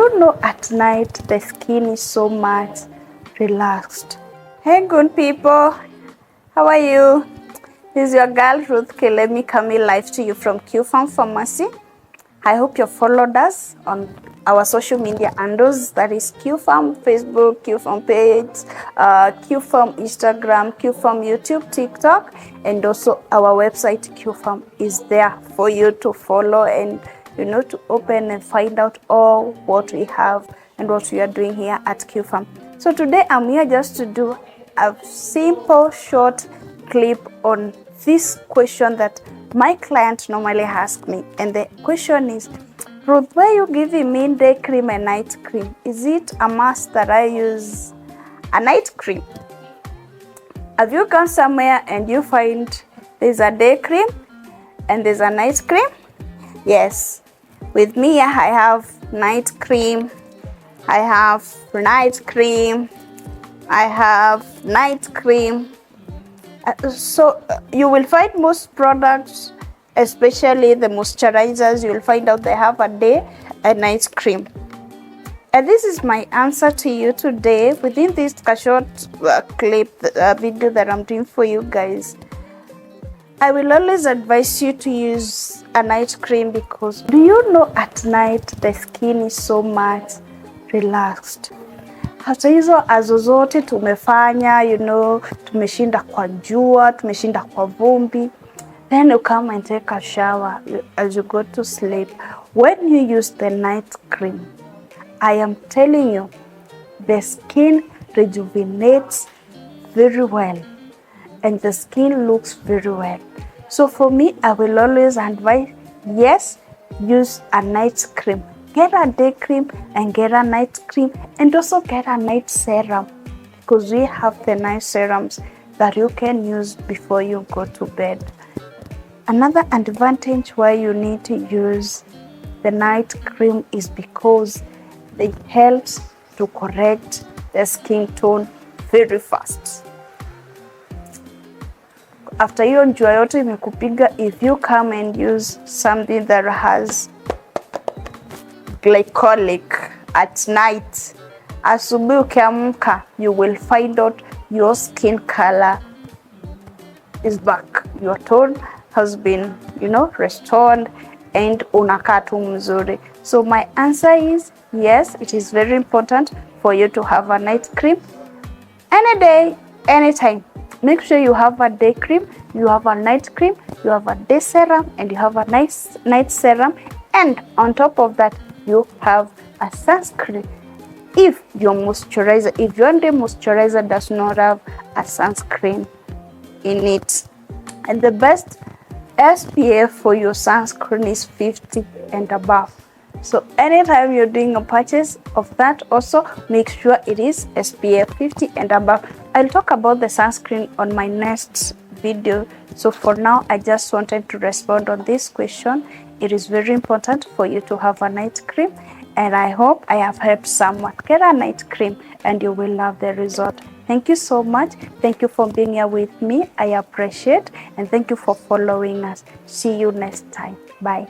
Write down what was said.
you know at night the skin is so much relaxed? Hey good people, how are you? This is your girl Ruth Kilemi coming live to you from QFarm Pharmacy. I hope you followed us on our social media handles, that is QFarm Facebook, QFarm page, QFarm Instagram, QFarm YouTube, TikTok, and also our website QFarm is there for you to follow and to open and find out all what we have and what we are doing here at QFarm. So today I'm here just to do a simple short clip on this question that my client normally asks me, and the question is, Ruth, why are you giving me day cream and night cream? Is it a must that I use a night cream? Have you gone somewhere and you find there's a day cream and there's a night cream? Yes, with me I have night cream, I have night cream, I have night cream. So you will find most products, especially the moisturizers, you will find out they have a day and night cream. And this is my answer to you today within this short clip video that I'm doing for you guys. I will always advise you to use a night cream because do you know at night the skin is so much relaxed. Hata hizo azo zote tumefanya, tumeshinda kwa jua, tumeshinda kwa vumbi. Then you come and take a shower as you go to sleep. When you use the night cream, I am telling you, the skin rejuvenates very well and the skin looks very well. So for me, I will always advise, yes, use a night cream. Get a day cream and get a night cream, and also get a night serum because we have the night serums that you can use before you go to bed. Another advantage why you need to use the night cream is because it helps to correct the skin tone very fast. After hiyo jua yote imekupiga, if you come and use something that has glycolic at night, asubuhi ukiamka, you will find out your skin color is back. Your tone has been, restored and unakaa tu mzuri. So my answer is yes, it is very important for you to have a night cream any day, anytime. Make sure you have a day cream, you have a night cream, you have a day serum, and you have a night serum. And on top of that, you have a sunscreen. If your day moisturizer does not have a sunscreen in it. And the best SPF for your sunscreen is 50 and above. So anytime you're doing a purchase of that, also make sure it is SPF 50 and above. I'll talk about the sunscreen on my next video. So for now, I just wanted to respond on this question. It is very important for you to have a night cream, and I hope I have helped someone. Get a night cream and you will love the result. Thank you so much. Thank you for being here with me. I appreciate, and thank you for following us. See you next time. Bye.